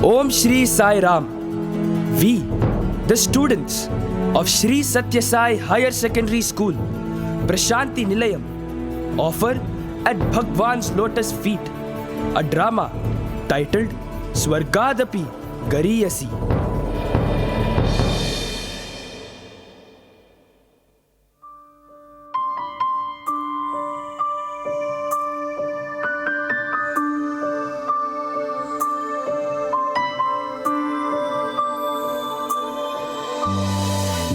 Om Shri Sai Ram. We, the students of Shri Sathya Sai Higher Secondary School, Prashanti Nilayam, offer at Bhagwan's Lotus Feet a drama titled Swargadapi, Gareeyasi.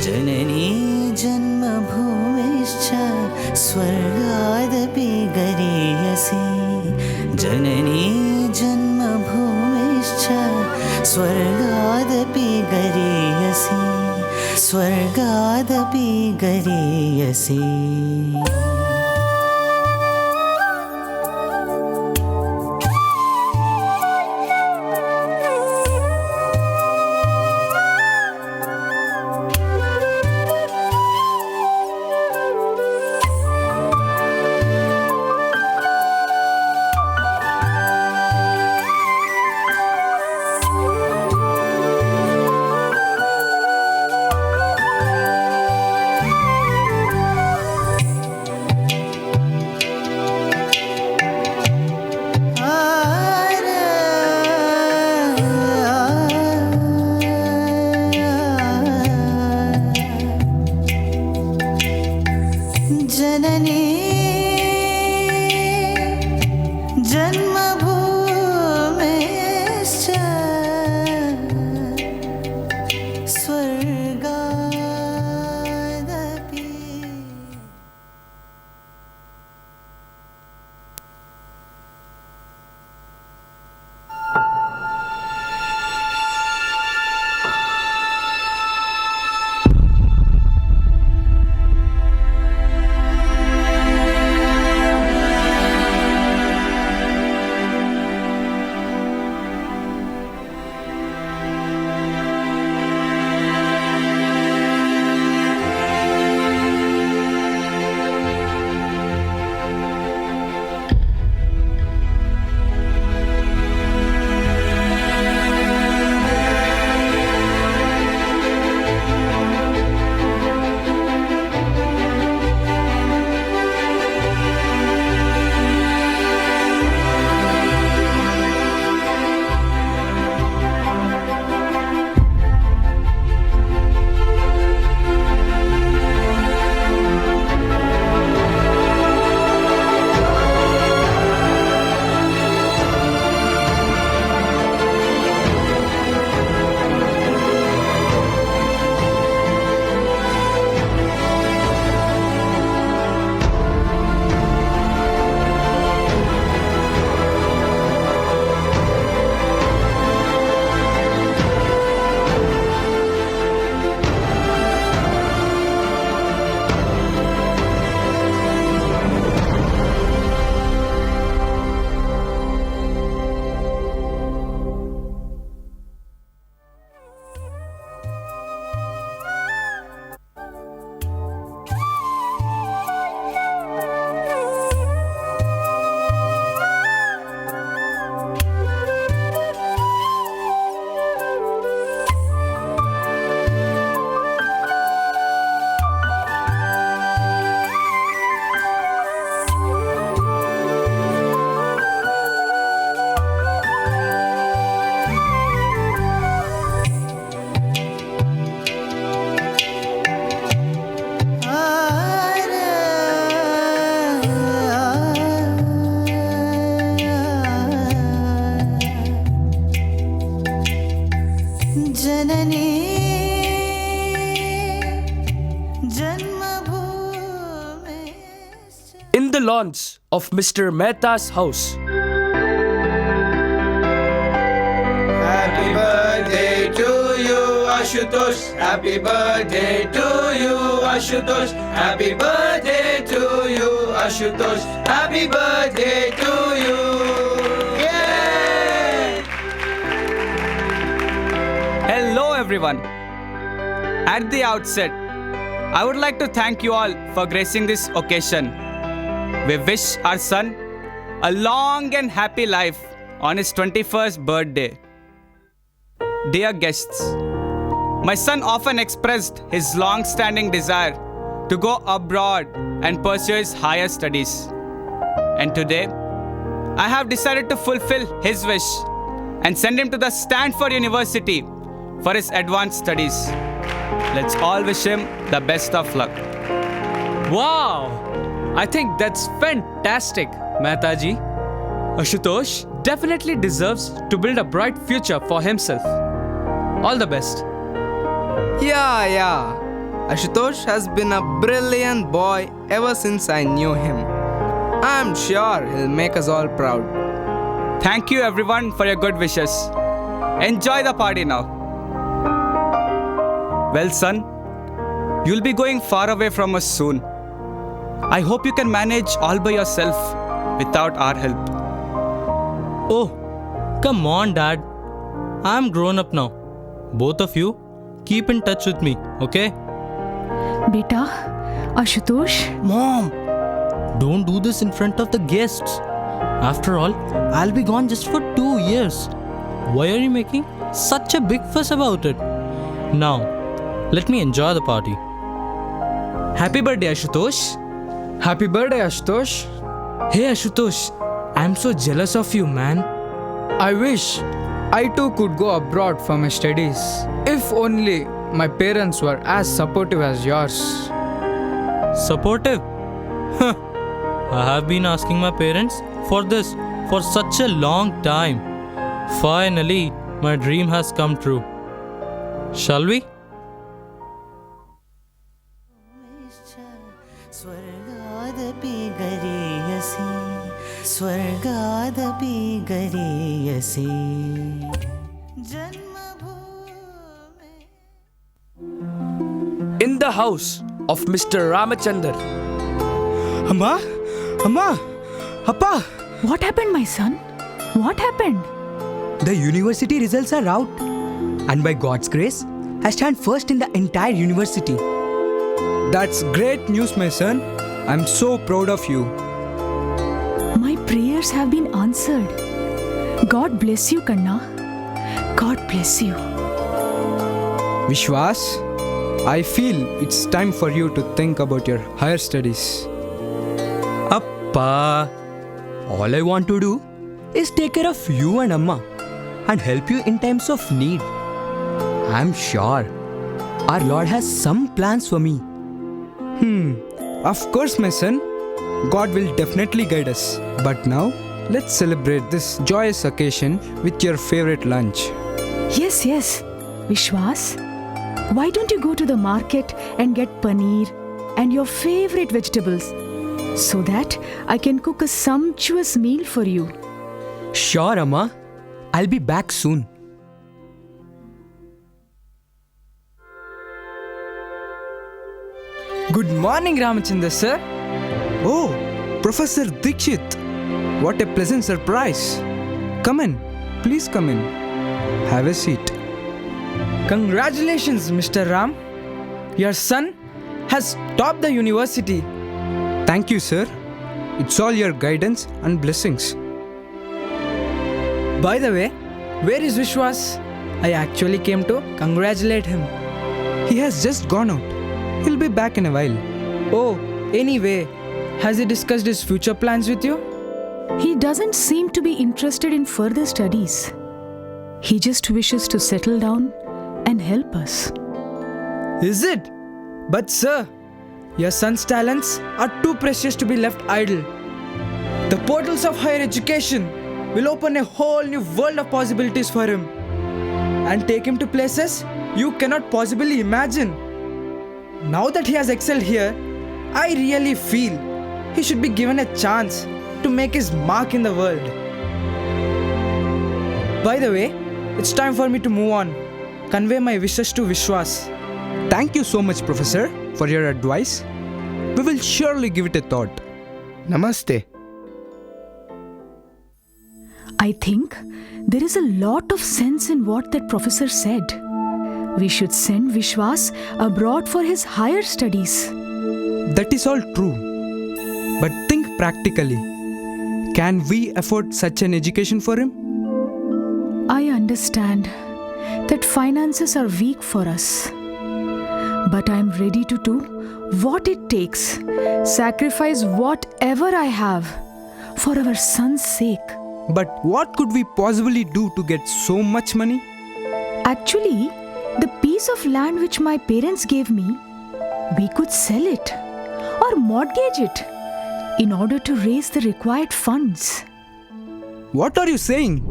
Janani जन्मभूमिश्च स्वर्गादपि गरीयसी Janani जन्मभूमिश्च स्वर्गादपि गरीयसी स्वर्गादपि गरीयसी Janani जन्मभूमिश्च स्वर्गादपि Janani जन्मभूमिश्च In the lawns of Mr. Mehta's house, Happy birthday to you, Ashutosh. Happy birthday to you, Ashutosh. Happy birthday to you, Ashutosh. Happy birthday to you. Yay! Hello everyone. At the outset, I would like to thank you all for gracing this occasion. We wish our son a long and happy life on his 21st birthday. dear guests, my son often expressed his long-standing desire to go abroad and pursue his higher studies. And today, I have decided to fulfill his wish and send him to the Stanford University for his advanced studies. Let's all wish him the best of luck. Wow! I think that's fantastic, Mehtaji. Ashutosh definitely deserves to build a bright future for himself. All the best. Yeah. Ashutosh has been a brilliant boy ever since I knew him. I'm sure he'll make us all proud. Thank you everyone for your good wishes. Enjoy the party now. Well, son, you'll be going far away from us soon. I hope you can manage all by yourself without our help. Oh, come on, Dad. I'm grown up now. Both of you, keep in touch with me, okay? Beta, Ashutosh, Mom, don't do this in front of the guests. After all, I'll be gone just for 2 years. Why are you making such a big fuss about it? Now, let me enjoy the party. Happy birthday, Ashutosh. Happy birthday, Ashutosh. Hey, Ashutosh, I'm so jealous of you, man. I wish I too could go abroad for my studies. If only my parents were as supportive as yours. Supportive? Huh. I have been asking my parents for this for such a long time. Finally, my dream has come true. Shall we? Swargadapi Gareeyasi, Swargadapi Gareeyasi. In the house of Mr. Ramachandar, Amma? Appa! what happened, my son? What happened? The university results are out, and by God's grace, I stand first in the entire university. That's great news, my son. I'm so proud of you. My prayers have been answered. God bless you, Kanna. God bless you. Vishwas, I feel it's time for you to think about your higher studies. Appa, all I want to do is take care of you and Amma and help you in times of need. I'm sure our Lord has some plans for me. Of course, my son. God will definitely guide us. But now, let's celebrate this joyous occasion with your favorite lunch. Yes. Vishwas, why don't you go to the market and get paneer and your favorite vegetables so that I can cook a sumptuous meal for you? Sure, Amma. I'll be back soon. Good morning, Ramachandra sir. Oh, Professor Dikshit. What a pleasant surprise. Come in. Please come in. Have a seat. Congratulations, Mr. Ram. Your son has topped the university. Thank you, sir. It's all your guidance and blessings. By the way, where is Vishwas? I actually came to congratulate him. He has just gone out. He'll be back in a while. Oh, anyway, has he discussed his future plans with you? He doesn't seem to be interested in further studies. He just wishes to settle down and help us. Is it? But sir, your son's talents are too precious to be left idle. The portals of higher education will open a whole new world of possibilities for him and take him to places you cannot possibly imagine. Now that he has excelled here, I really feel he should be given a chance to make his mark in the world. By the way, it's time for me to move on. Convey my wishes to Vishwas. Thank you so much, Professor, for your advice. We will surely give it a thought. Namaste. I think there is a lot of sense in what that professor said. We should send Vishwas abroad for his higher studies. That is all true. But think practically. Can we afford such an education for him? I understand. that finances are weak for us. But I'm ready to do what it takes, sacrifice whatever I have for our son's sake. But what could we possibly do to get so much money? Actually, the piece of land which my parents gave me, we could sell it or mortgage it in order to raise the required funds. What are you saying?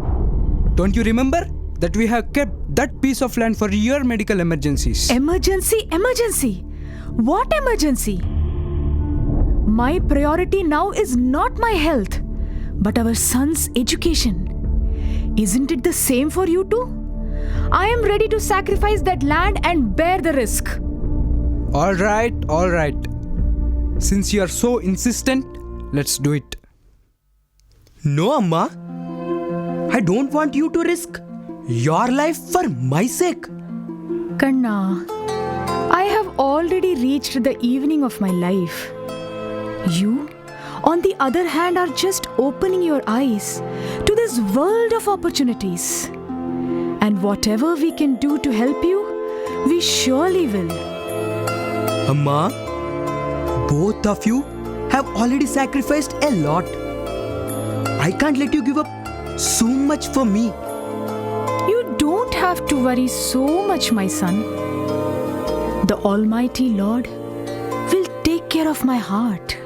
Don't you remember that we have kept that piece of land for your medical emergencies? Emergency! What emergency? My priority now is not my health, but our son's education. Isn't it the same for you too? I am ready to sacrifice that land and bear the risk. All right. Since you are so insistent, let's do it. No, Amma. I don't want you to risk your life for my sake. Kanna, I have already reached the evening of my life. You, on the other hand, are just opening your eyes to this world of opportunities. And whatever we can do to help you, we surely will. Amma, both of you have already sacrificed a lot. I can't let you give up so much for me. You don't have to worry so much, my son. The Almighty Lord will take care of my heart.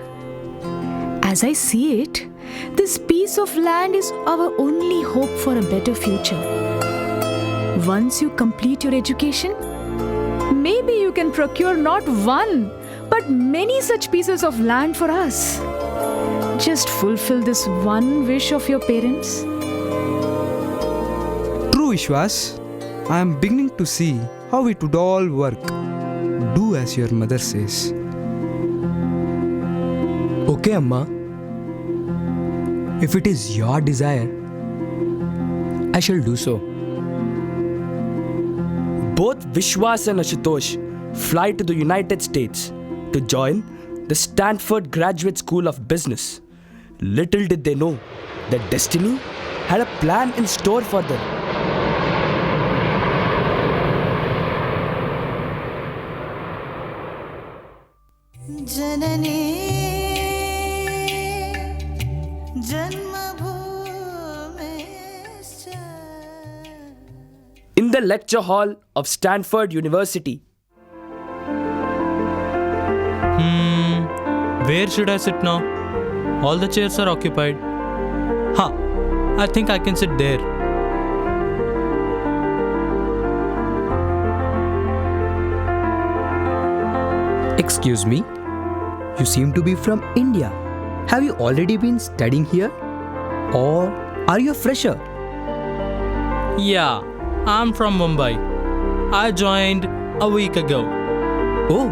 As I see it, this piece of land is our only hope for a better future. Once you complete your education, maybe you can procure not one, but many such pieces of land for us. Just fulfill this one wish of your parents. True, Vishwas. I am beginning to see how it would all work. Do as your mother says. Okay, Amma. If it is your desire, I shall do so. Both Vishwas and Ashutosh fly to the United States to join the Stanford Graduate School of Business. Little did they know that destiny had a plan in store for them. Janani In the lecture hall of Stanford University, Where should I sit now? All the chairs are occupied. I think I can sit there. Excuse me? You seem to be from India. Have you already been studying here? Or are you a fresher? Yeah, I'm from Mumbai. I joined a week ago. Oh,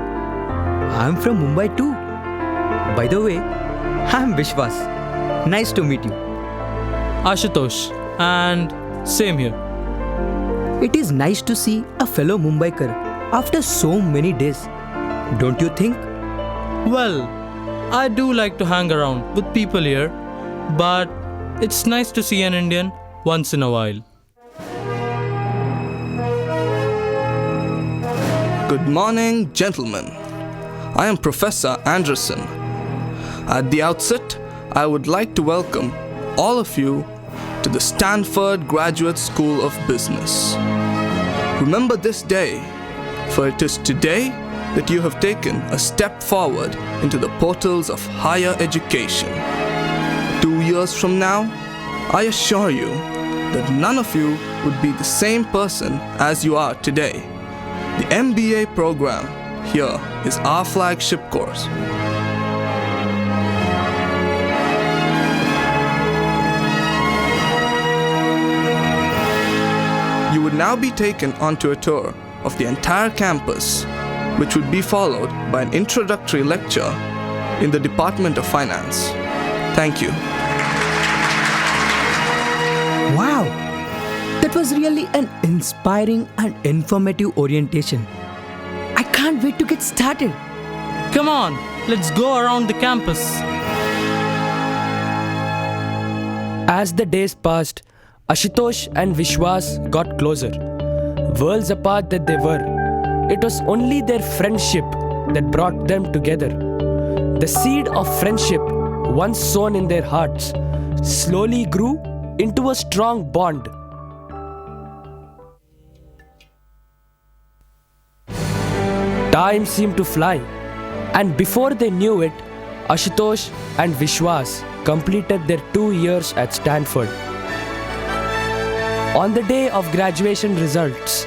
I'm from Mumbai too. By the way, I'm Vishwas. Nice to meet you. Ashutosh, and same here. It is nice to see a fellow Mumbaikar after so many days. Don't you think? Well, I do like to hang around with people here, but it's nice to see an Indian once in a while. Good morning, gentlemen. I am Professor Anderson. At the outset, I would like to welcome all of you to the Stanford Graduate School of Business. Remember this day, for it is today that you have taken a step forward into the portals of higher education. 2 years from now, I assure you that none of you would be the same person as you are today. The MBA program here is our flagship course. You would now be taken onto a tour of the entire campus, which would be followed by an introductory lecture in the Department of Finance. Thank you. Wow! That was really an inspiring and informative orientation. I can't wait to get started. Come on, let's go around the campus. as the days passed, Ashutosh and Vishwas got closer. worlds apart that they were, it was only their friendship that brought them together. The seed of friendship, once sown in their hearts, slowly grew into a strong bond. Time seemed to fly, and before they knew it, Ashutosh and Vishwas completed their 2 years at Stanford. On the day of graduation results,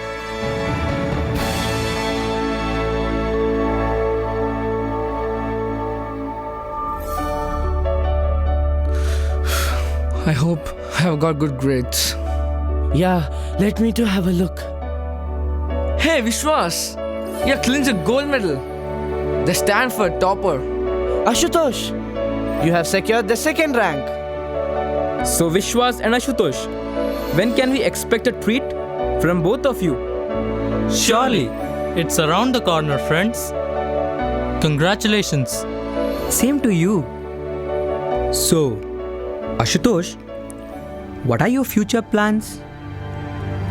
I hope I have got good grades. yeah, let me to have a look. Hey Vishwas, you clinched a gold medal. The Stanford topper. Ashutosh, you have secured the second rank. So, Vishwas and Ashutosh, when can we expect a treat from both of you? Surely, it's around the corner, friends. Congratulations. Same to you. So, Ashutosh, what are your future plans?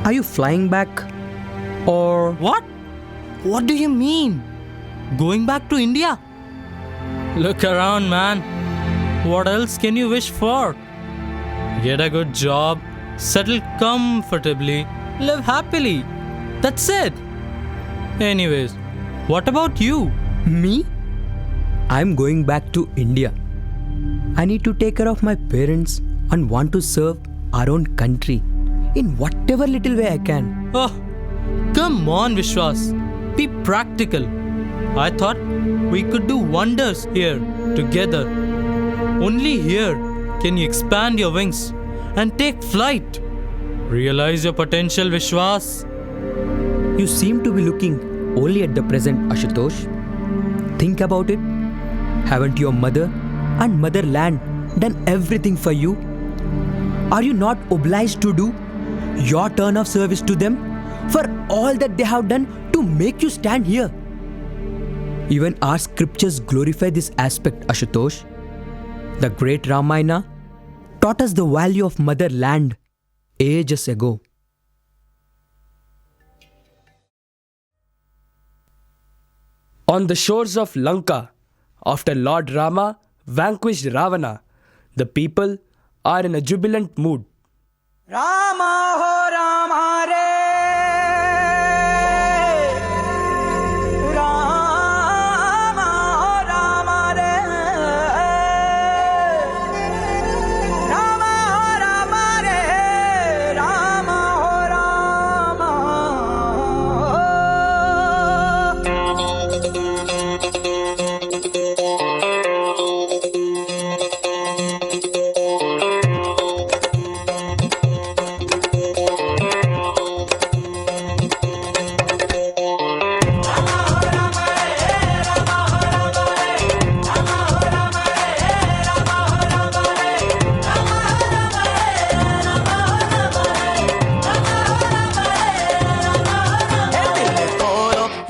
Are you flying back? Or What? What do you mean? Going back to India? Look around, man. What else can you wish for? Get a good job, settle comfortably, live happily. That's it. Anyways, what about you? me? I'm going back to India. I need to take care of my parents and want to serve our own country in whatever little way I can. Oh, come on, Vishwas. Be practical. I thought we could do wonders here together. Only here can you expand your wings and take flight. Realize your potential, Vishwas. You seem to be looking only at the present, Ashutosh. Think about it. Haven't your mother and motherland done everything for you? Are you not obliged to do your turn of service to them for all that they have done to make you stand here? Even our scriptures glorify this aspect, Ashutosh. The great Ramayana taught us the value of motherland ages ago. On the shores of Lanka, after Lord Rama vanquished Ravana, the people are in a jubilant mood. Rama ho Rama re, Rama ho Rama re, Rama ho Rama re, Rama ho Rama.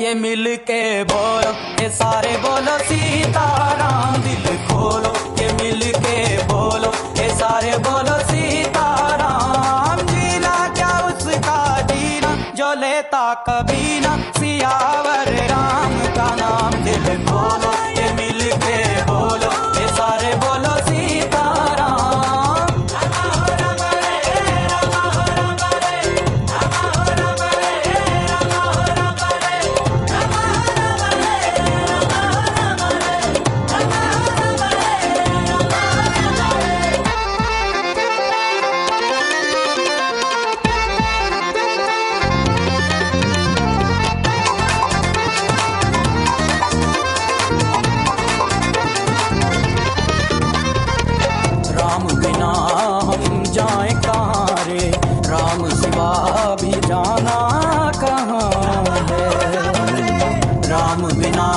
ये मिल के बोलो ये सारे बोलो सीताराम दिल खोलो ये मिल के बोलो ये सारे बोलो सीताराम जीना क्या उसका जीना जो लेता कभी ना सियावर राम का नाम दिल खोलो ये मिल के बोलो ये सारे बोलो सीताराम राम बिना हम जाए कहाँ रे राम सिवा भी जाना कहाँ है राम बिना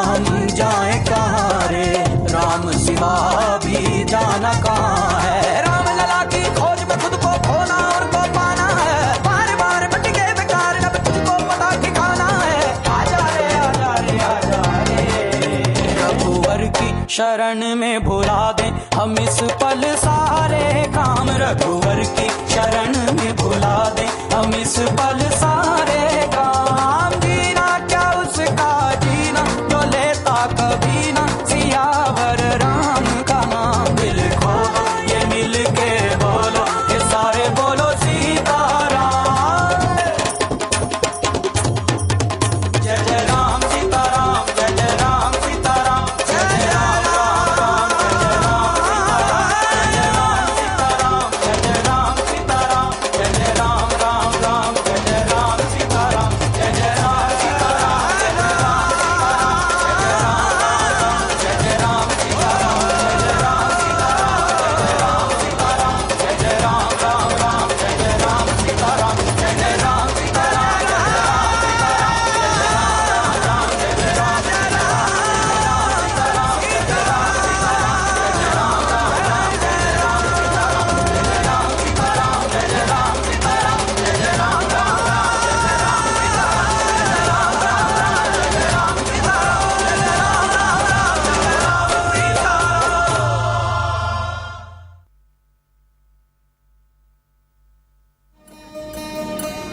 हम जाए कहाँ रे राम सिवा भी जाना कहाँ है राम लला की खोज में खुद को खोना और को पाना है बार बार भटके बेकार अब तुझको पता ठिकाना है आजा रे आजा रे आजा रे रघुवर की शरण में भुला दे हम इस पल सारे काम रघुवर की शरण में भुला दे हम इस पल सारे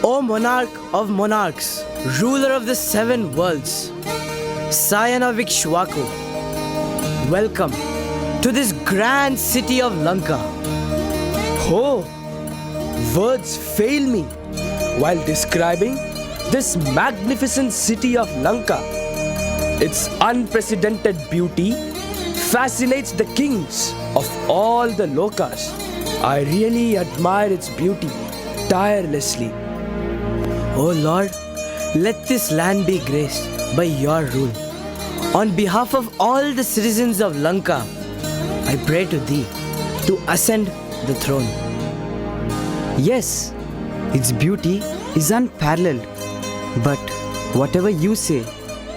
O monarch of monarchs, ruler of the 7 worlds, scion of Ikshwaku, welcome to this grand city of Lanka. Oh, words fail me while describing this magnificent city of Lanka. Its unprecedented beauty fascinates the kings of all the Lokas. I really admire its beauty tirelessly. O Lord, let this land be graced by your rule. On behalf of all the citizens of Lanka, I pray to thee to ascend the throne. Yes, its beauty is unparalleled. But whatever you say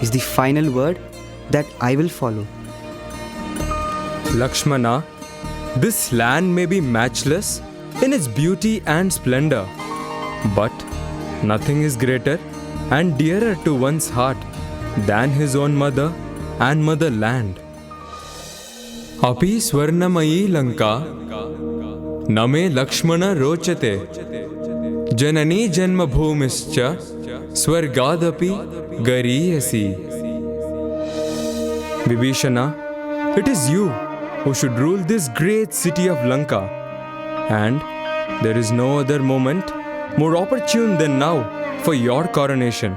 is the final word that I will follow. Lakshmana, this land may be matchless in its beauty and splendor, but nothing is greater and dearer to one's heart than his own mother and motherland. Api Swarnamayi Lanka Name Lakshmana Rochate Janani Janma Bhumischa Swargadapi Gareeyasi. Vibhishana, it is you who should rule this great city of Lanka, and there is no other moment more opportune than now for your coronation.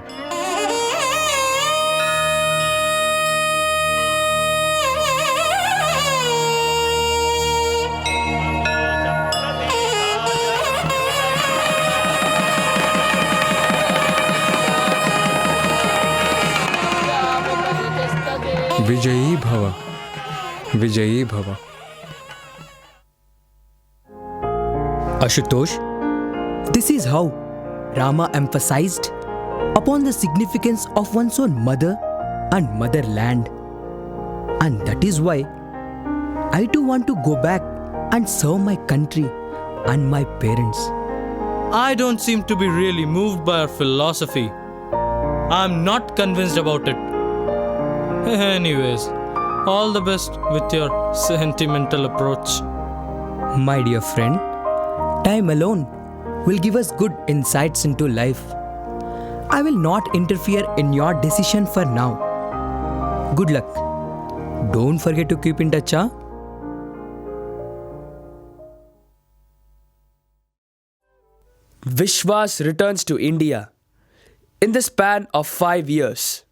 Vijayi Bhava, Vijayi Bhava. Ashutosh, this is how Rama emphasized upon the significance of one's own mother and motherland. And that is why I too want to go back and serve my country and my parents. I don't seem to be really moved by our philosophy. I'm not convinced about it. Anyways, all the best with your sentimental approach. My dear friend, time alone will give us good insights into life. I will not interfere in your decision for now. Good luck. Don't forget to keep in touch, huh? Vishwas returns to India in the span of 5 years.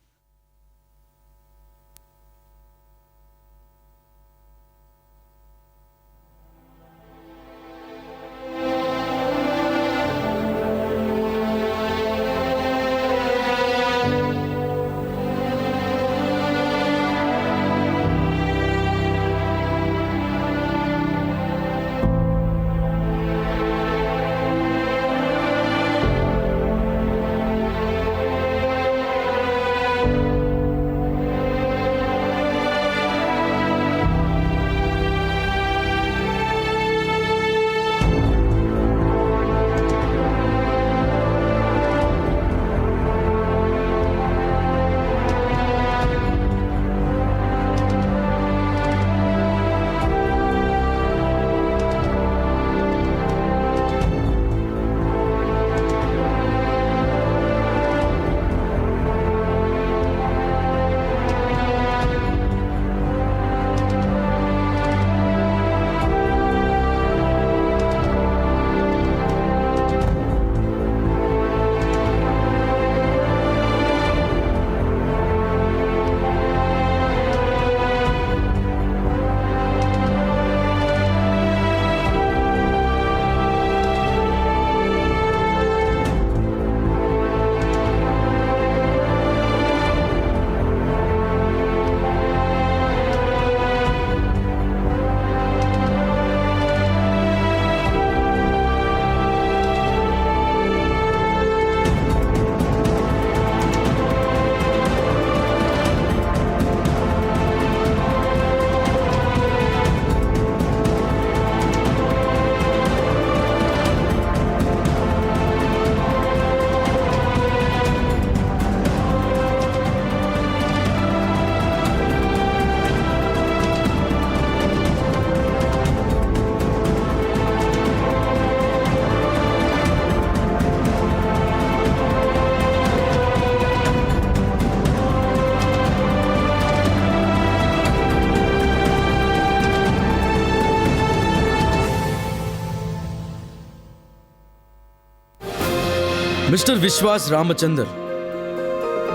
Mr. Vishwas Ramachandar,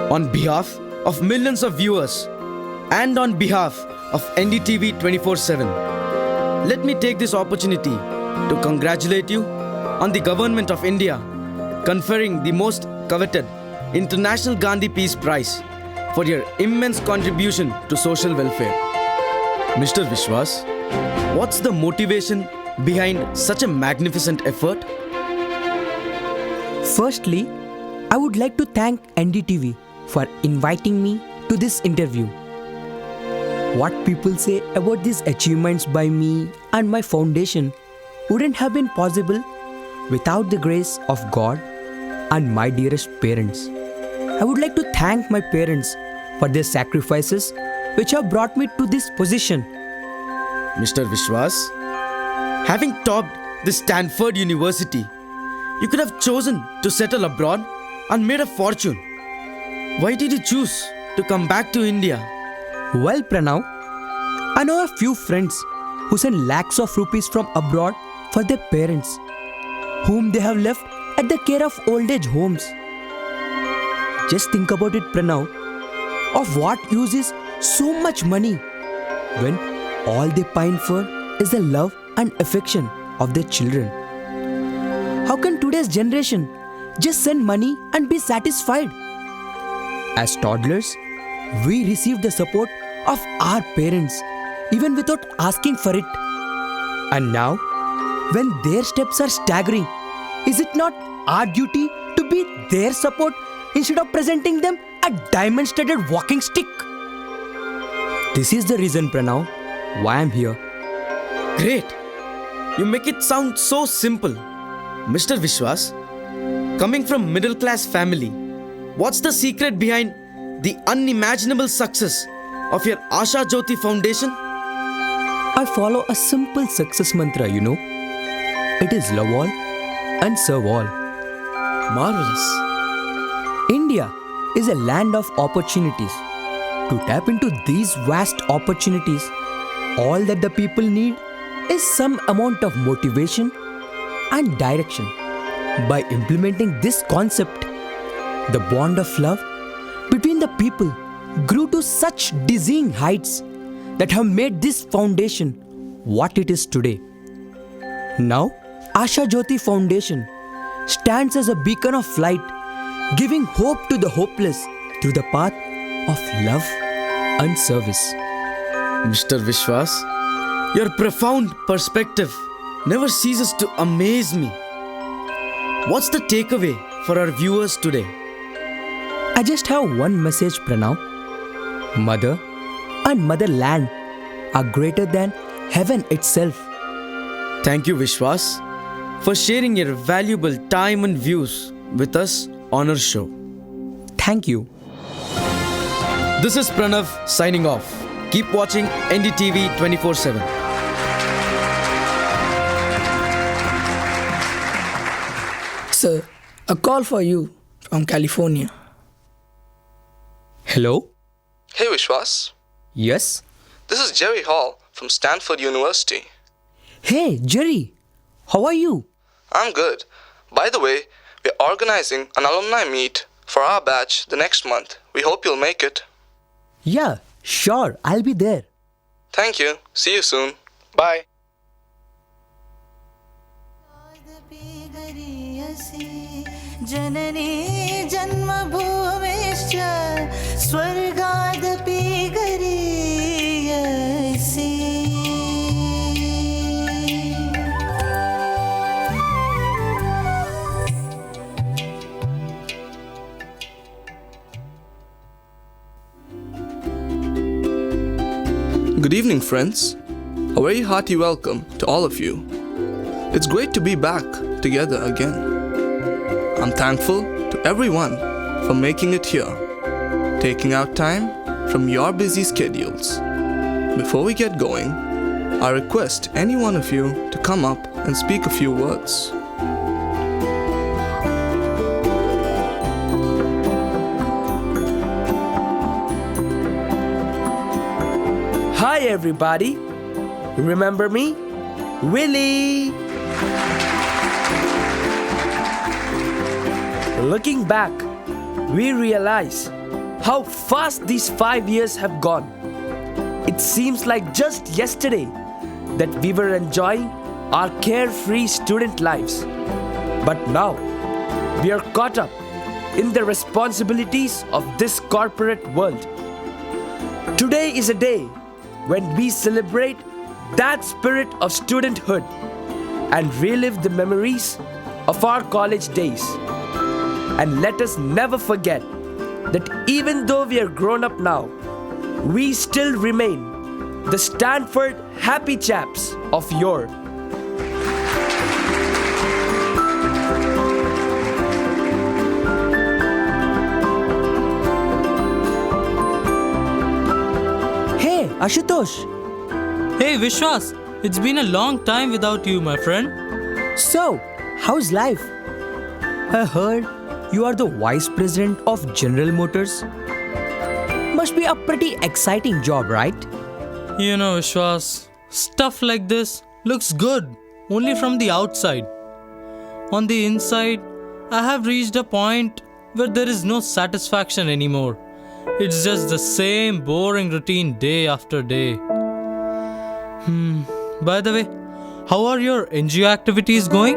on behalf of millions of viewers and on behalf of NDTV 24/7, let me take this opportunity to congratulate you on the Government of India conferring the most coveted International Gandhi Peace Prize for your immense contribution to social welfare. Mr. Vishwas, what's the motivation behind such a magnificent effort? Firstly, I would like to thank NDTV for inviting me to this interview. What people say about these achievements by me and my foundation wouldn't have been possible without the grace of God and my dearest parents. I would like to thank my parents for their sacrifices which have brought me to this position. Mr. Vishwas, having topped the Stanford University, you could have chosen to settle abroad and made a fortune. Why did you choose to come back to India? Well, Pranav, I know a few friends who send lakhs of rupees from abroad for their parents, whom they have left at the care of old age homes. Just think about it, Pranav. Of what use is so much money when all they pine for is the love and affection of their children? How can today's generation just send money and be satisfied? As toddlers, we receive the support of our parents even without asking for it. And now, when their steps are staggering, is it not our duty to be their support instead of presenting them a diamond-studded walking stick? This is the reason, Pranav, why I'm here. Great! You make it sound so simple. Mr. Vishwas, coming from middle-class family, what's the secret behind the unimaginable success of your Asha Jyoti Foundation? I follow a simple success mantra, you know. It is love all and serve all. Marvelous. India is a land of opportunities. To tap into these vast opportunities, all that the people need is some amount of motivation and direction. By implementing this concept, the bond of love between the people grew to such dizzying heights that have made this foundation what it is today. Now, Asha Jyoti Foundation stands as a beacon of light, giving hope to the hopeless through the path of love and service. Mr. Vishwas, your profound perspective never ceases to amaze me. What's the takeaway for our viewers today? I just have one message, Pranav. Mother and motherland are greater than heaven itself. Thank you, Vishwas, for sharing your valuable time and views with us on our show. Thank you. This is Pranav signing off. Keep watching NDTV 24/7. Sir, a call for you from California. Hello? Hey Vishwas, Yes? this is Jerry Hall from Stanford University. Hey, Jerry. How are you? I'm good. By the way, we're organizing an alumni meet for our batch the next month. We hope you'll make it. Yeah, sure. I'll be there. Thank you. See you soon. Bye. Janani जन्मभूमिश्च स्वर्गादपि गरीयसी. Good evening, friends. A very hearty welcome to all of you. It's great to be back together again. I'm thankful to everyone for making it here, taking out time from your busy schedules. Before we get going, I request any one of you to come up and speak a few words. Hi everybody. Remember me? Willie. Looking back, we realize how fast these 5 years have gone. It seems like just yesterday that we were enjoying our carefree student lives. But now, we are caught up in the responsibilities of this corporate world. Today is a day when we celebrate that spirit of studenthood and relive the memories of our college days. And let us never forget that even though we are grown up now, we still remain the Stanford happy chaps of yore. Hey, Ashutosh. Hey Vishwas, it's been a long time without you, my friend. So, how's life? I heard you are the vice president of General Motors. Must be a pretty exciting job, right? You know, Vishwas, stuff like this looks good only from the outside. On the inside, I have reached a point where there is no satisfaction anymore. It's just the same boring routine day after day. By the way, how are your NGO activities going?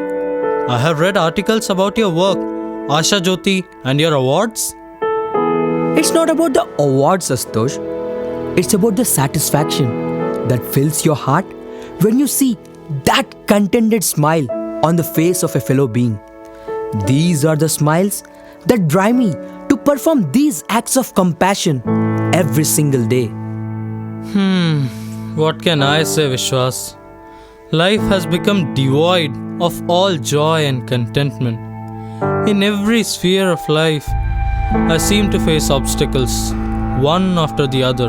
I have read articles about your work, Asha Jyoti, and your awards. It's not about the awards, Astosh. It's about the satisfaction that fills your heart when you see that contented smile on the face of a fellow being. These are the smiles that drive me to perform these acts of compassion every single day. What can I say, Vishwas? Life has become devoid of all joy and contentment. In every sphere of life, I seem to face obstacles, one after the other,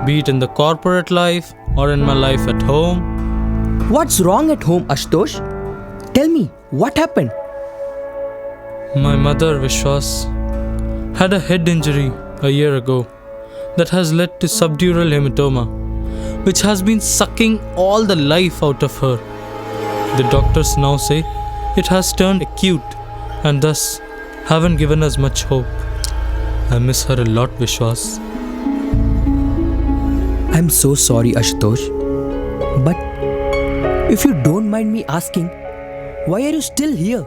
be it in the corporate life or in my life at home. What's wrong at home, Ashutosh? Tell me, what happened? My mother, Vishwas, had a head injury a year ago that has led to subdural hematoma, which has been sucking all the life out of her. The doctors now say it has turned acute and thus haven't given us much hope. I miss her a lot, Vishwas. I'm so sorry, Ashutosh. But if you don't mind me asking, why are you still here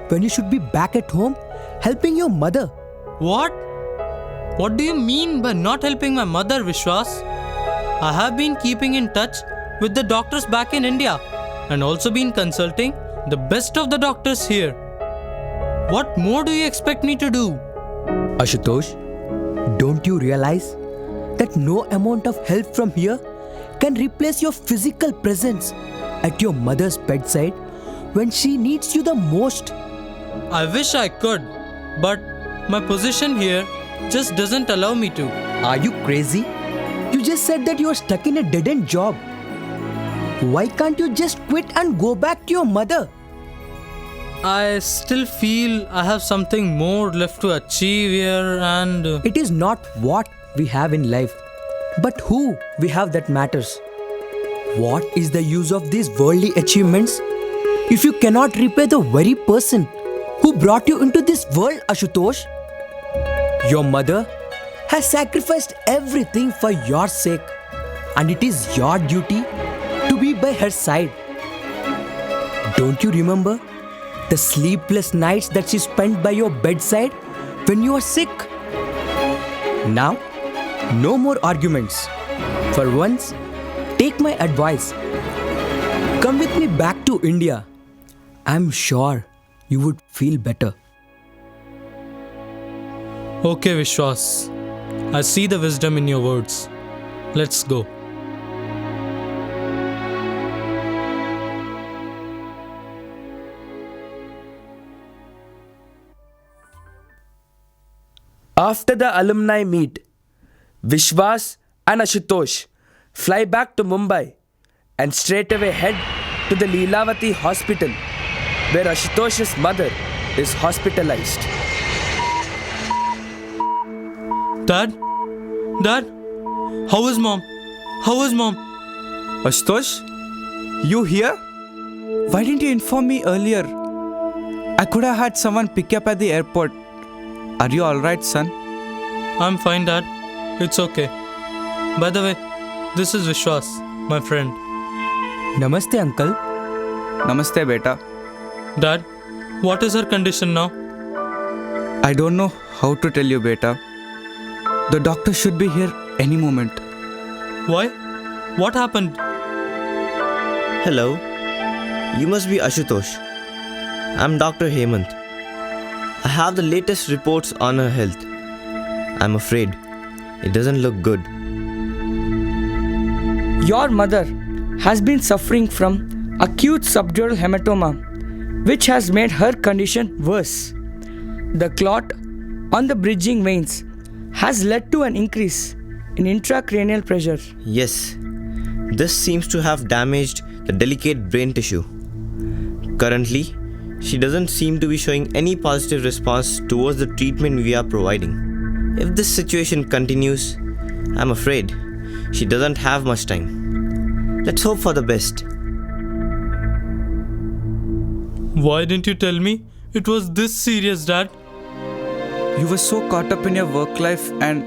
when you should be back at home helping your mother? What? What do you mean by not helping my mother, Vishwas? I have been keeping in touch with the doctors back in India and also been consulting the best of the doctors here. What more do you expect me to do? Ashutosh, don't you realize that no amount of help from here can replace your physical presence at your mother's bedside when she needs you the most? I wish I could, but my position here just doesn't allow me to. Are you crazy? You just said that you are stuck in a dead-end job. Why can't you just quit and go back to your mother? I still feel I have something more left to achieve here and... It is not what we have in life, but who we have that matters. What is the use of these worldly achievements if you cannot repay the very person who brought you into this world, Ashutosh? Your mother has sacrificed everything for your sake, and it is your duty to be by her side. Don't you remember the sleepless nights that she spent by your bedside when you were sick? Now, no more arguments. For once, take my advice. Come with me back to India. I'm sure you would feel better. Okay, Vishwas. I see the wisdom in your words. Let's go. After the alumni meet, Vishwas and Ashutosh fly back to Mumbai and straightaway head to the Leelavati hospital where Ashutosh's mother is hospitalized. Dad? Dad? How is mom? How is mom? Ashutosh, you here? Why didn't you inform me earlier? I could have had someone pick you up at the airport. Are you alright, son? I'm fine, Dad. It's okay. By the way, this is Vishwas, my friend. Namaste, uncle. Namaste, beta. Dad, what is her condition now? I don't know how to tell you, beta. The doctor should be here any moment. Why? What happened? Hello. You must be Ashutosh. I'm Dr. Hemant. I have the latest reports on her health. I'm afraid it doesn't look good. Your mother has been suffering from acute subdural hematoma, which has made her condition worse. The clot on the bridging veins has led to an increase in intracranial pressure. Yes, this seems to have damaged the delicate brain tissue. Currently, she doesn't seem to be showing any positive response towards the treatment we are providing. If this situation continues, I'm afraid she doesn't have much time. Let's hope for the best. Why didn't you tell me it was this serious, Dad? You were so caught up in your work life and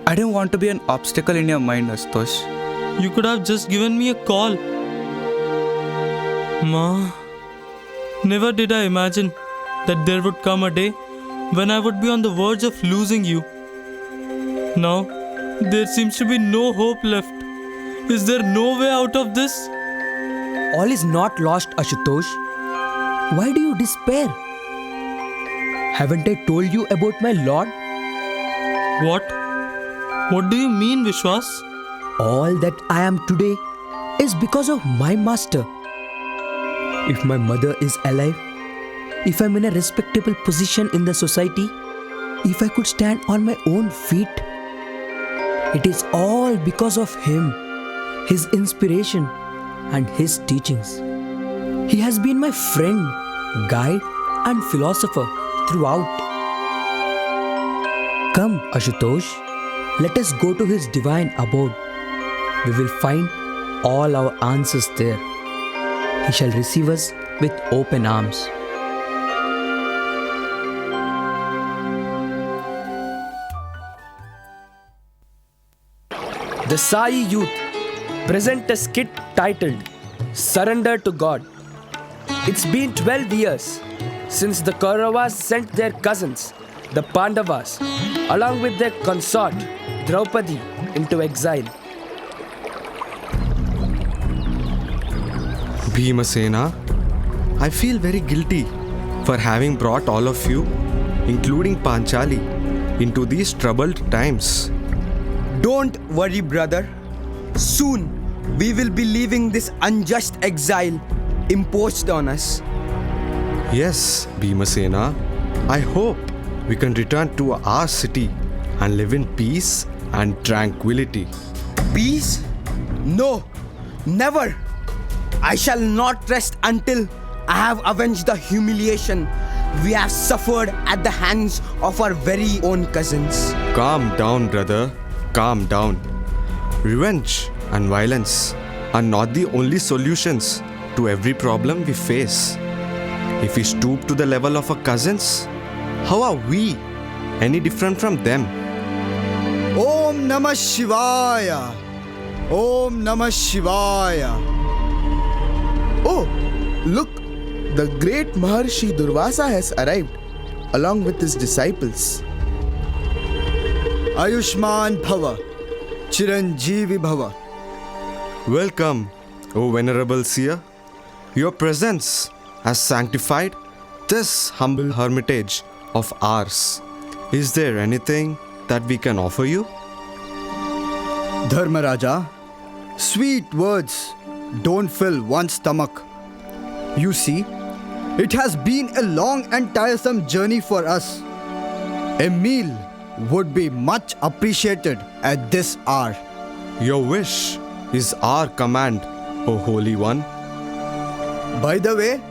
I didn't want to be an obstacle in your mind, Ashutosh. You could have just given me a call. Ma, never did I imagine that there would come a day when I would be on the verge of losing you. Now, there seems to be no hope left. Is there no way out of this? All is not lost, Ashutosh. Why do you despair? Haven't I told you about my Lord? What? What do you mean, Vishwas? All that I am today is because of my master. If my mother is alive, if I'm in a respectable position in the society, if I could stand on my own feet, it is all because of him, his inspiration, and his teachings. He has been my friend, guide, and philosopher throughout. Come, Ashutosh, let us go to his divine abode. We will find all our answers there. He shall receive us with open arms. The Sai youth present a skit titled Surrender to God. It's been 12 years since the Kauravas sent their cousins, the Pandavas, along with their consort, Draupadi, into exile. Bhimasena, I feel very guilty for having brought all of you, including Panchali, into these troubled times. Don't worry, brother. Soon we will be leaving this unjust exile imposed on us. Yes, Bhimasena, I hope we can return to our city and live in peace and tranquility. Peace? No, never. I shall not rest until I have avenged the humiliation we have suffered at the hands of our very own cousins. Calm down, brother. Calm down. Revenge and violence are not the only solutions to every problem we face. If we stoop to the level of our cousins, how are we any different from them? Om Namah Shivaya. Om Namah Shivaya. Oh, look, the great Maharshi Durvasa has arrived along with his disciples. Ayushman Bhava, Chiranjeevi Bhava. Welcome, O Venerable Seer. Your presence has sanctified this humble hermitage of ours. Is there anything that we can offer you? Dharmaraja, sweet words don't fill one's stomach. You see, it has been a long and tiresome journey for us. A meal would be much appreciated at this hour. Your wish is our command, O Holy One. By the way,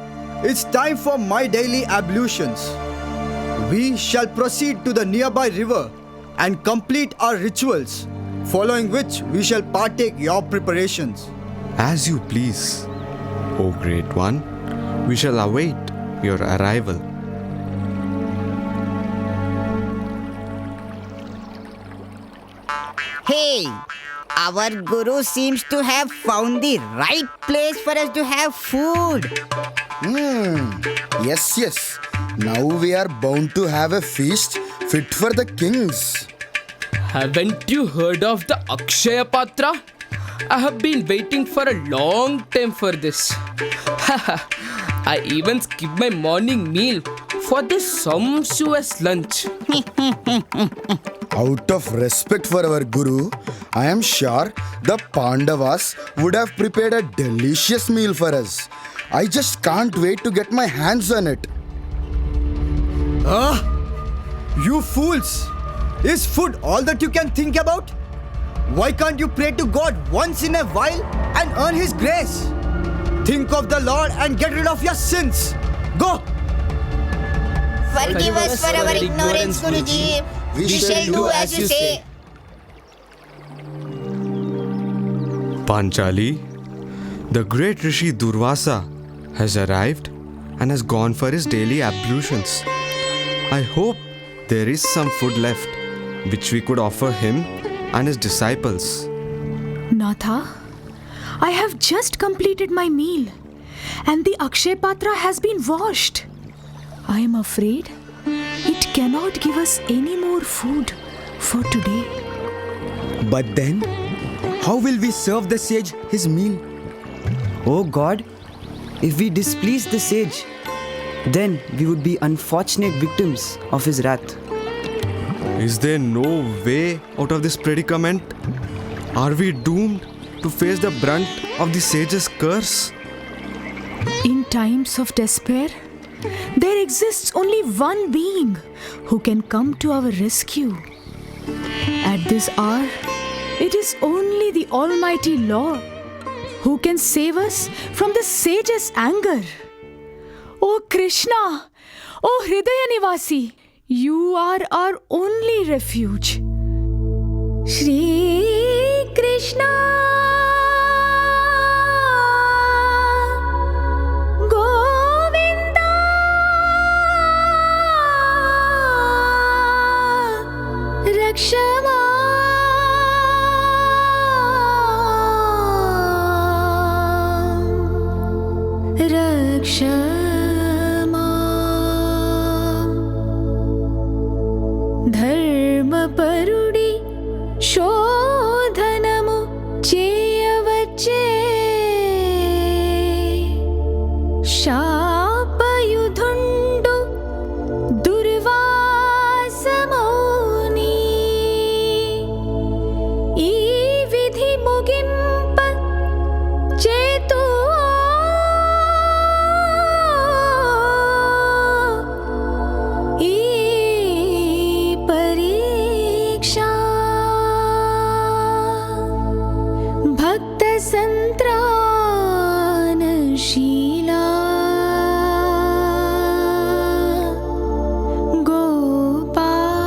it's time for my daily ablutions. We shall proceed to the nearby river and complete our rituals, following which we shall partake your preparations. As you please, O Great One, we shall await your arrival. Hey, our Guru seems to have found the right place for us to have food. Yes. Now we are bound to have a feast fit for the kings. Haven't you heard of the Akshaya Patra? I have been waiting for a long time for this. I even skipped my morning meal for this sumptuous lunch. Out of respect for our Guru, I am sure the Pandavas would have prepared a delicious meal for us. I just can't wait to get my hands on it. You fools! Is food all that you can think about? Why can't you pray to God once in a while and earn His grace? Think of the Lord and get rid of your sins. Go! Forgive us for our ignorance, Guruji. We shall do as you say. Panchali, the great Rishi Durvasa has arrived and has gone for his daily ablutions. I hope there is some food left which we could offer him and his disciples. Natha, I have just completed my meal and the Akshay Patra has been washed. I am afraid it cannot give us any more food for today. But then, how will we serve the sage his meal? Oh God, if we displease the sage, then we would be unfortunate victims of his wrath. Is there no way out of this predicament? Are we doomed to face the brunt of the sage's curse? In times of despair, there exists only one being who can come to our rescue. At this hour, it is only the Almighty Lord who can save us from the sage's anger. Oh Krishna, oh Hridaya Nivasi, you are our only refuge. Shri Krishna Govinda Rakshama Rakshama ధర్మపరుడి శోధనము చేయవచ్చే శాపయుధుండు దుర్వాసమౌని ఈ విధి ముగింప చేతు संत्रानशीला Gopala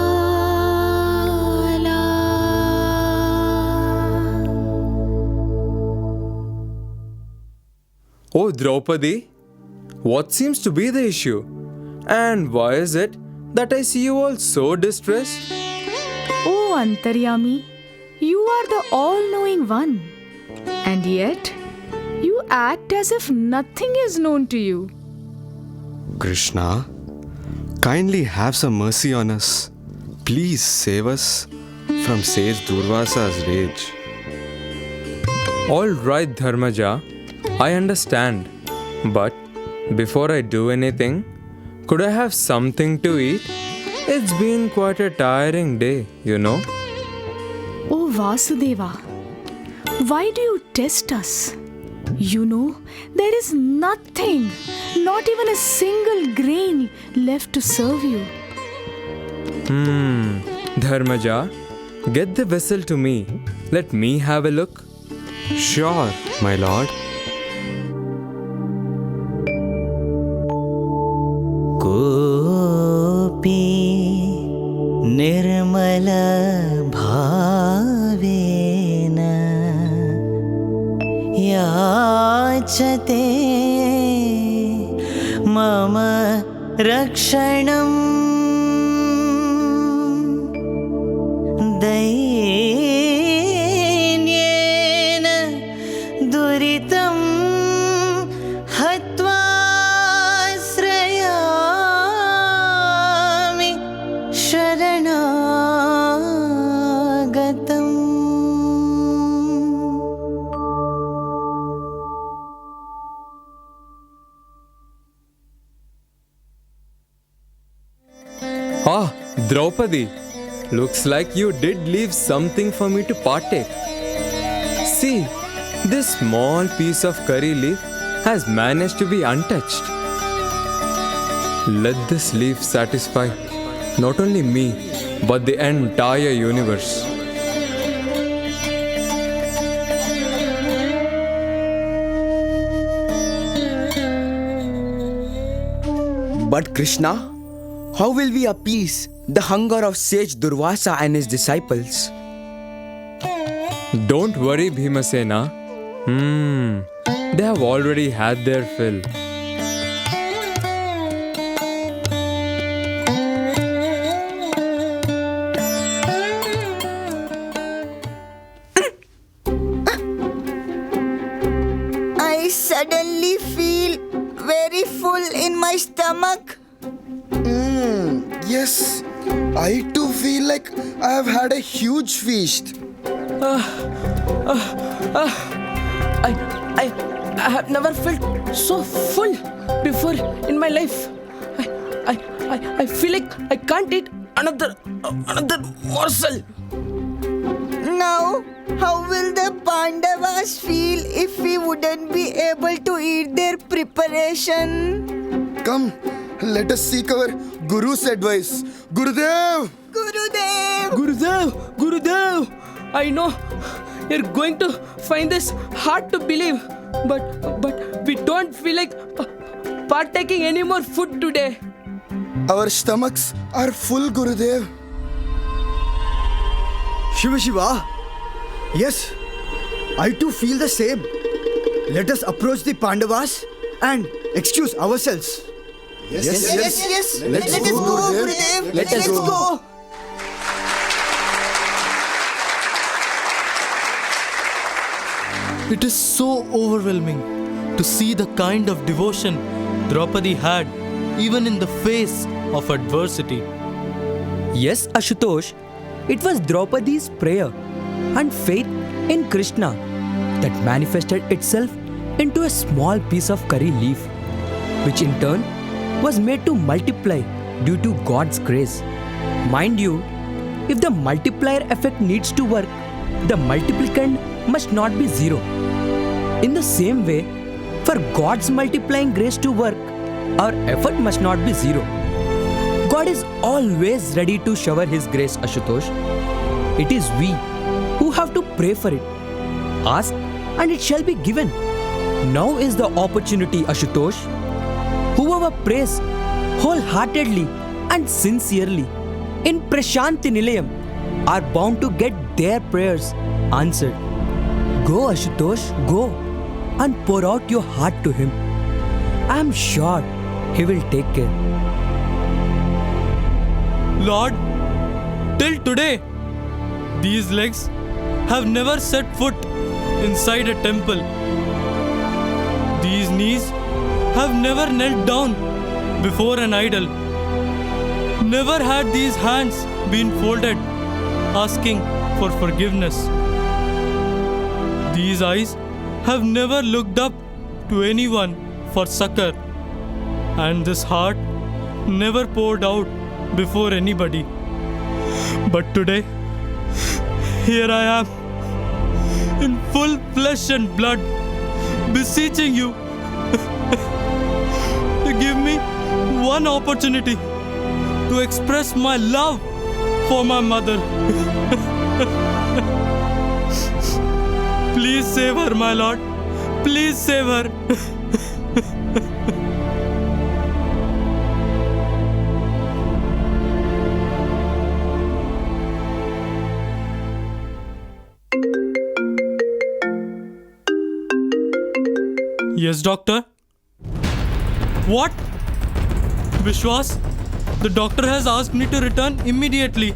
Oh Draupadi, what seems to be the issue? And why is it that I see you all so distressed? Oh Antaryami, you are the all-knowing one. And yet, you act as if nothing is known to you. Krishna, kindly have some mercy on us. Please save us from Sage Durvasa's rage. All right, Dharmaja, I understand. But before I do anything, could I have something to eat? It's been quite a tiring day, you know. Oh Vasudeva, why do you test us? You know, there is nothing, not even a single grain left to serve you. Dharmaja, get the vessel to me. Let me have a look. Sure, my lord. Gopi Nirmala Bhavena Yachate Mama Rakshanam Dai Ah, Draupadi, looks like you did leave something for me to partake. See, this small piece of curry leaf has managed to be untouched. Let this leaf satisfy not only me, but the entire universe. But Krishna, how will we appease the hunger of sage Durvasa and his disciples? Don't worry, Bhimasena. They have already had their fill. I suddenly feel very full in my stomach. Yes, I too feel like I have had a huge feast. I have never felt so full before in my life. I feel like I can't eat another morsel. Now, how will the Pandavas feel if we wouldn't be able to eat their preparation? Come, let us seek our Guru's advice. Gurudev! Gurudev! I know you're going to find this hard to believe, but we don't feel like partaking any more food today. Our stomachs are full, Gurudev. Shiva. Yes, I too feel the same. Let us approach the Pandavas and excuse ourselves. Yes. Let us go, Gurudev. Let us go. It is so overwhelming to see the kind of devotion Draupadi had even in the face of adversity. Yes, Ashutosh, it was Draupadi's prayer and faith in Krishna that manifested itself into a small piece of curry leaf, which in turn was made to multiply due to God's grace. Mind you, if the multiplier effect needs to work, the multiplicand must not be zero. In the same way, for God's multiplying grace to work, our effort must not be zero. God is always ready to shower His grace, Ashutosh. It is we who have to pray for it. Ask and it shall be given. Now is the opportunity, Ashutosh. Whoever prays wholeheartedly and sincerely in Prashanti Nilayam are bound to get their prayers answered. Go, Ashutosh, go and pour out your heart to Him. I am sure He will take care. Lord, till today, these legs have never set foot inside a temple. These knees have never knelt down before an idol. Never had these hands been folded, asking for forgiveness. These eyes have never looked up to anyone for succor, and this heart never poured out before anybody. But today, here I am, in full flesh and blood, beseeching you to give me one opportunity to express my love for my mother. Please save her, my Lord. Please save her. Yes, doctor? What? Vishwas, the doctor has asked me to return immediately.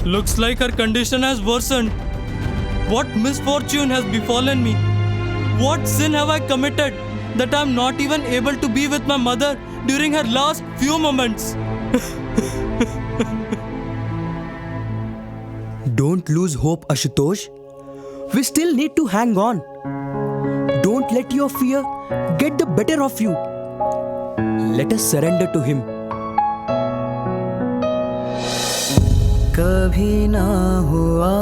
Looks like her condition has worsened. What misfortune has befallen me? What sin have I committed that I am not even able to be with my mother during her last few moments? Don't lose hope, Ashutosh. We still need to hang on. Don't let your fear get the better of you. Let us surrender to Him. कभी ना हुआ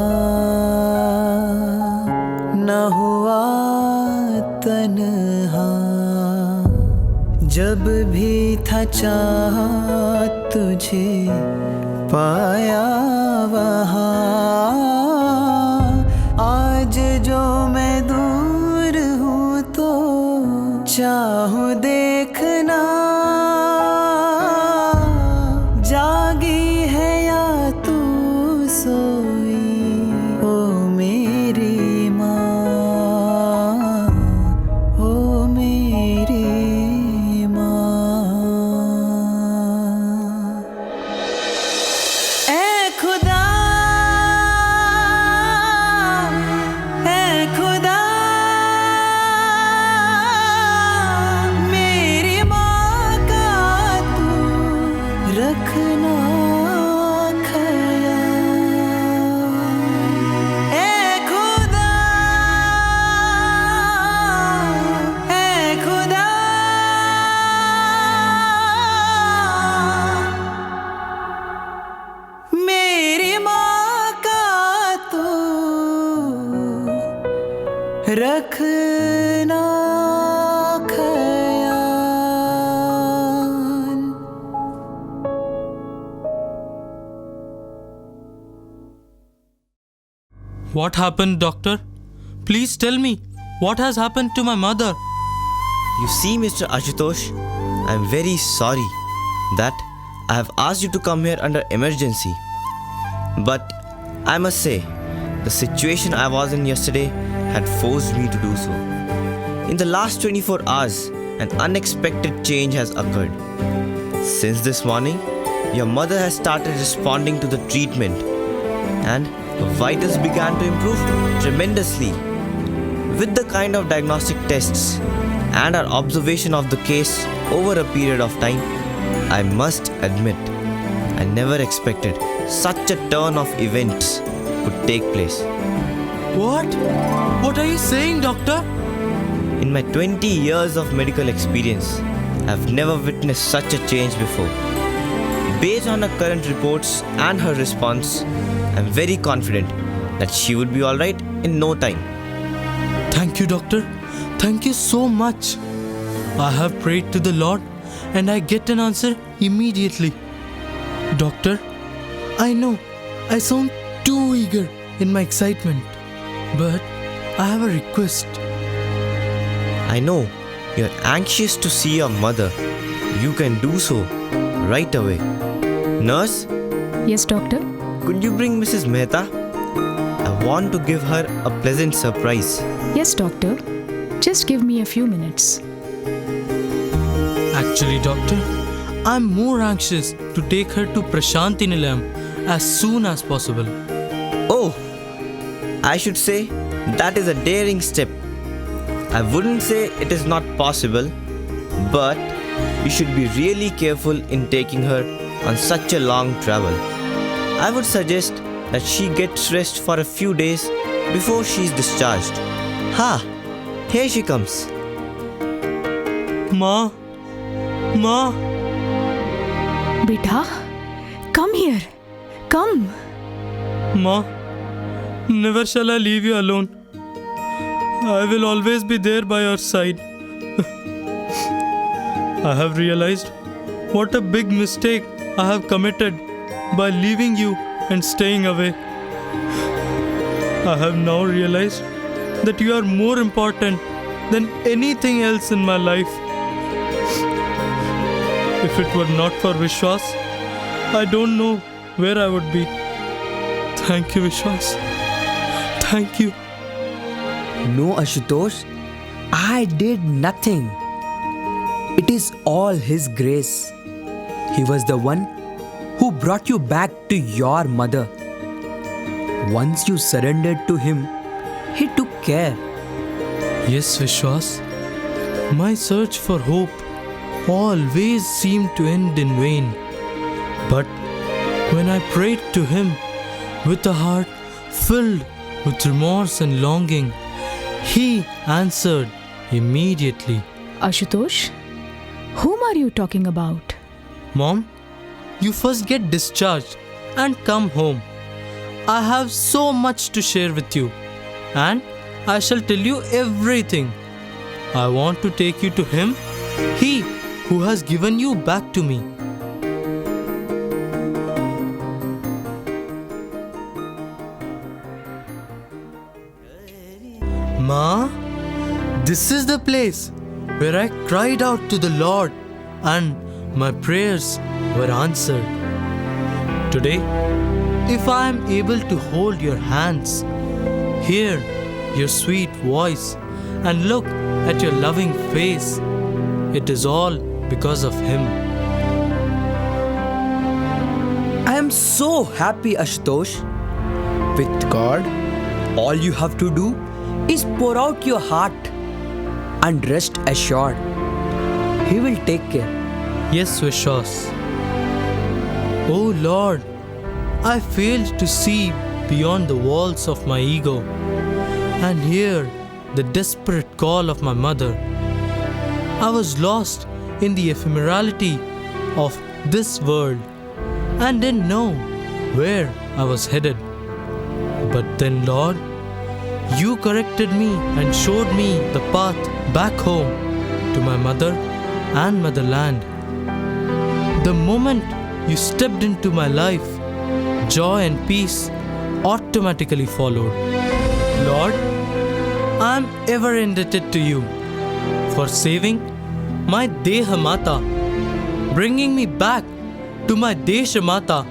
तन्हा, जब भी था चाहा तुझे पाया वहाँ। आज जो मैं दूर हूँ तो चाहूँ देखना, जागी है या तू सोई ओ मेरी माँ, ओ मेरी माँ। ऐ खुदा, ऐ खुदा, मेरी माँ का तू रखना ख्याल। ऐ खुदा, ऐ खुदा, मेरी माँ का तू रखना ख्याल। What happened, doctor? Please tell me, what has happened to my mother? You see, Mr. Ashutosh, I'm very sorry that I have asked you to come here under emergency. But I must say, the situation I was in yesterday had forced me to do so. In the last 24 hours, an unexpected change has occurred. Since this morning, your mother has started responding to the treatment and her vitals began to improve tremendously. With the kind of diagnostic tests and our observation of the case over a period of time, I must admit, I never expected such a turn of events could take place. What? What are you saying, doctor? In my 20 years of medical experience, I have never witnessed such a change before. Based on her current reports and her response, I am very confident that she would be alright in no time. Thank you, doctor. Thank you so much. I have prayed to the Lord and I get an answer immediately. Doctor, I know I sound too eager in my excitement, but I have a request. I know you're anxious to see your mother. You can do so right away. Nurse? Yes, doctor? Could you bring Mrs. Mehta? I want to give her a pleasant surprise. Yes, doctor. Just give me a few minutes. Actually, doctor, I'm more anxious to take her to Prashanti Nilayam as soon as possible. Oh, I should say that is a daring step. I wouldn't say it is not possible, but you should be really careful in taking her on such a long travel. I would suggest that she gets rest for a few days before she is discharged. Ha! Here she comes. Ma? Ma? Beta, come here. Come. Ma, never shall I leave you alone. I will always be there by your side. I have realized what a big mistake I have committed by leaving you and staying away. I have now realized that you are more important than anything else in my life. If it were not for Vishwas, I don't know where I would be. Thank you, Vishwas. Thank you. No, Ashutosh, I did nothing. It is all His grace. He was the one who brought you back to your mother. Once you surrendered to Him, He took care. Yes, Vishwas. My search for hope always seemed to end in vain. But when I prayed to Him with a heart filled with remorse and longing, He answered immediately. Ashutosh, whom are you talking about? Mom, you first get discharged and come home. I have so much to share with you, and I shall tell you everything. I want to take you to him, he who has given you back to me. Ma, this is the place where I cried out to the Lord and my prayers were answered. Today, if I am able to hold your hands, hear your sweet voice, and look at your loving face, it is all because of Him. I am so happy, Ashutosh. With God, all you have to do is pour out your heart and rest assured. He will take care. Yes, Vishwas. Oh Lord, I failed to see beyond the walls of my ego and hear the desperate call of my mother. I was lost in the ephemerality of this world and didn't know where I was headed. But then, Lord, you corrected me and showed me the path back home to my mother and motherland. The moment you stepped into my life, joy and peace automatically followed. Lord, I am ever indebted to you for saving my Deha Mata, bringing me back to my Desha Mata,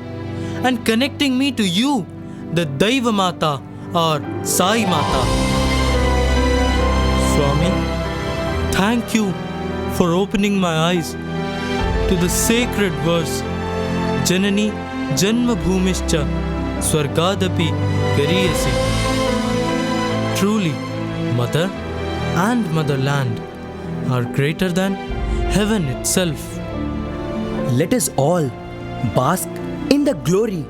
and connecting me to you, the Daiva Mata or Sai Mata. Swami, thank you for opening my eyes to the sacred verse, Janani Janma Bhumischa Swargadapi Gareeyasi. Truly, Mother and Motherland are greater than heaven itself. Let us all bask in the glory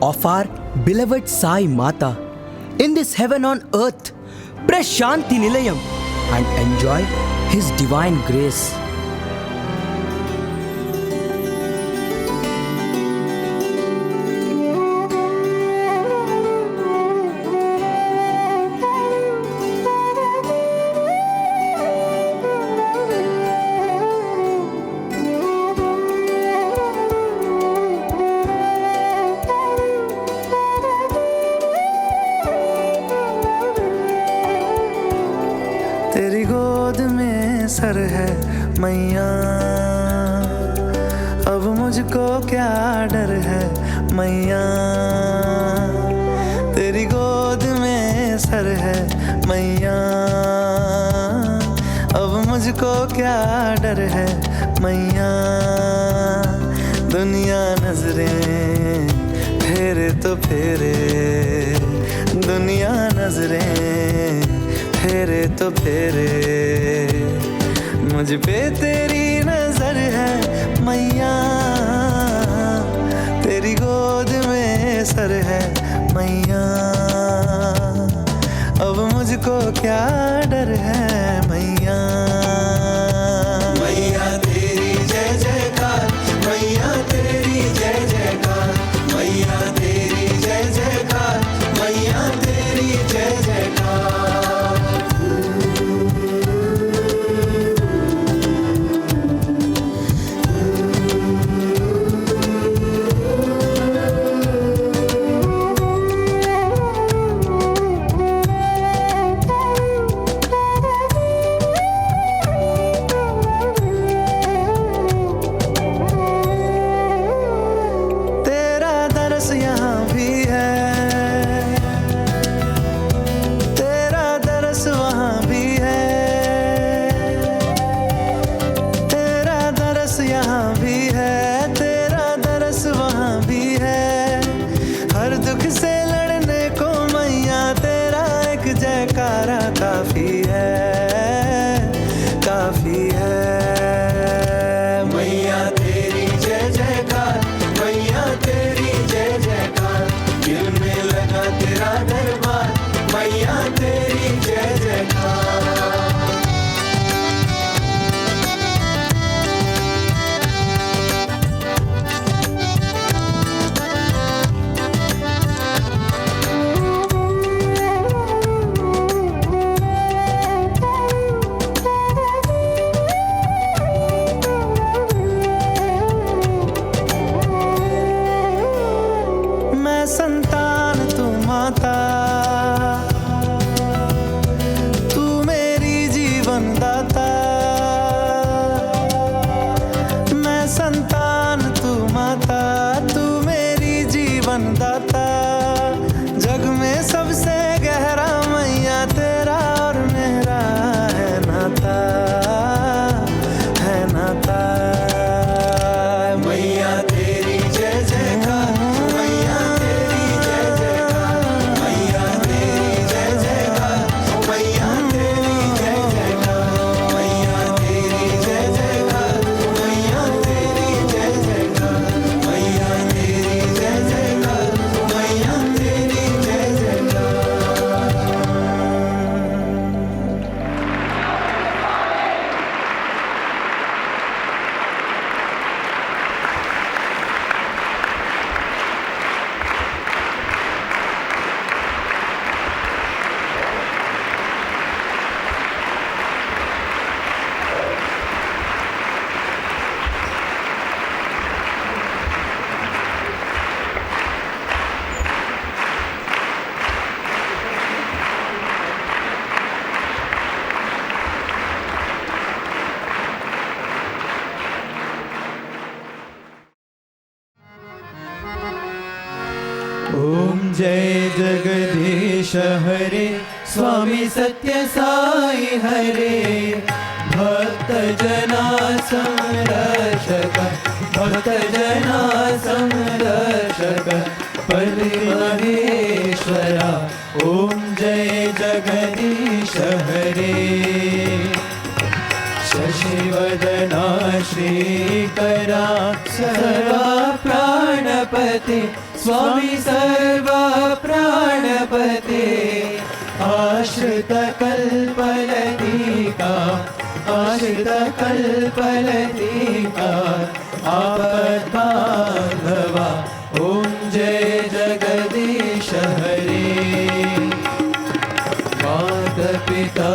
of our beloved Sai Mata in this heaven on earth, Prashanti Nilayam, and enjoy His divine grace. तेरी गोद में sir है मैया, अब मुझको क्या डर है मैया। तेरी गोद में सर है मैया, अब मुझको क्या डर है मैया। दुनिया नजरें फेरे तो फेरे, दुनिया नजरें फेरे तो फेरे, मुझ पे तेरी नजर है मैया। तेरी गोद में सर है मैया, अब मुझको क्या डर है मैया। मैया तेरी जय जयकार, मैया तेरी जय जयकार, मैया तेरी जय जयकार, मैया तेरी जय जयकार। दाता, जग में सबसे गहरा मैया तेरा और मेरा है नाता, है नाता। मैया तेरी जय जयकार, मैया तेरी जय जयकार, मैया तेरी जय जयकार, मैया तेरी जय जयकार, मैया तेरी जय जयकार, मैया तेरी जय जयकार, मैया तेरी जय जयकार, मैया तेरी जय जयकार। ओम जय जगदीश हरे, स्वामी सत्य साई हरे, भक्त जना संरक्षक, भक्त जना संरक्षक, पति महेश्वरा। ओम जय जगदीश हरे, शशिवदना श्रीकरा, सर्वा प्राणपते, स्वामी सर्वा प्राणपते, आश्रित कल्पलतिका, आश्रित कल्पलतिका, आपद्बान्धवा। ओम जय जगदीश हरे, मातपिता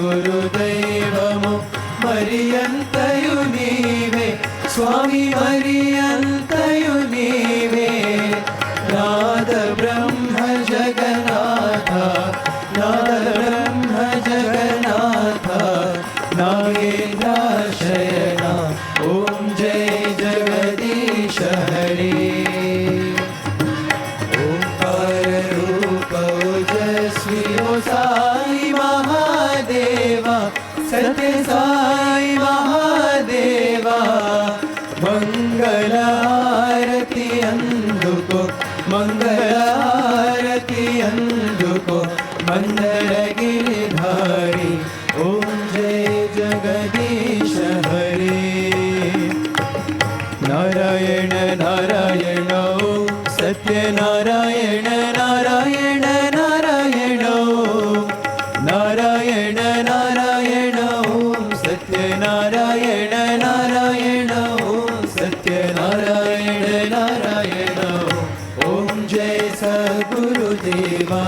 गुरुदैवमु मरियन्तयु नीवे, स्वामी मरियन्तयु नीवे, नाद ब्रह्म जगन्नाथा, नाद ब्रह्म जगन्नाथा, नागेन्द्राशयना। ओम जय जगदीश हरे, ओंकार रूप ओजस्वी ओ साई महादेवा, सत्य साई महादेवा, मंगल आरती अंधुको, मंगल आरती अंधुको, मंदर गिरिधारी। ओम जय जगदीश हरे, नारायण नारायण ओम सत्य नारायण नारायण नारायण ओम, नारायण नारायण ओम सत्य नारायण नारायण ओम सत्य नारायण नारायण ओम। जय सद्गुरुदेवा,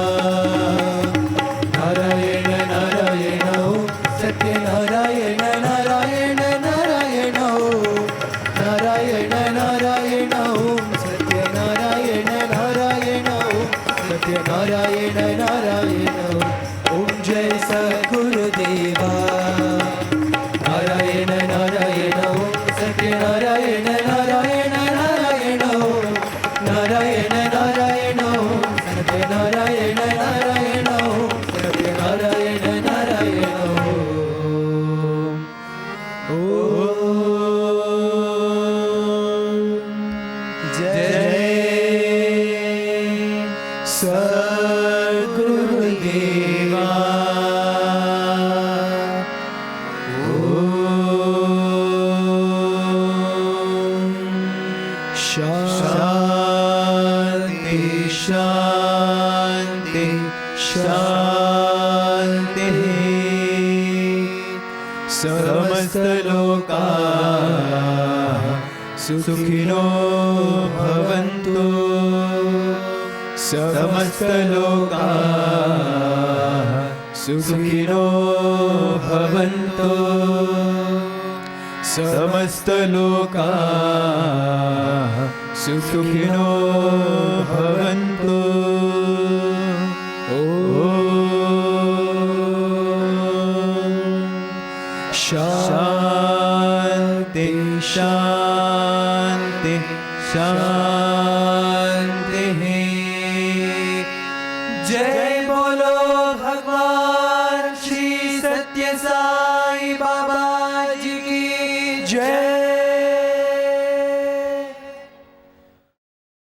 नारायण नारायण ओम सत्य नारायण नारायण नारायण ओम, नारायण नारायण ओम सत्य नारायण नारायण ओम सत्य नारायण नारायण ओम। जय सद्गुरुदेवा, नारायण नारायण ओम सत्य नारायण नारायण नारायण ओम, नारायण नारायण ओम सत्य नारायण नारायण ओम सत्य नारायण नारायण ओम। जय सद्गुरुदेवा। शांति शांति शांति, समस्त लोका सुखिनो भवन्तु, समस्त लोका सुखिनो भवन्तु, समस्त लोका सुखिनो भवन्तु। शांति शांति शांति। जय बोलो भगवान श्री सत्य साई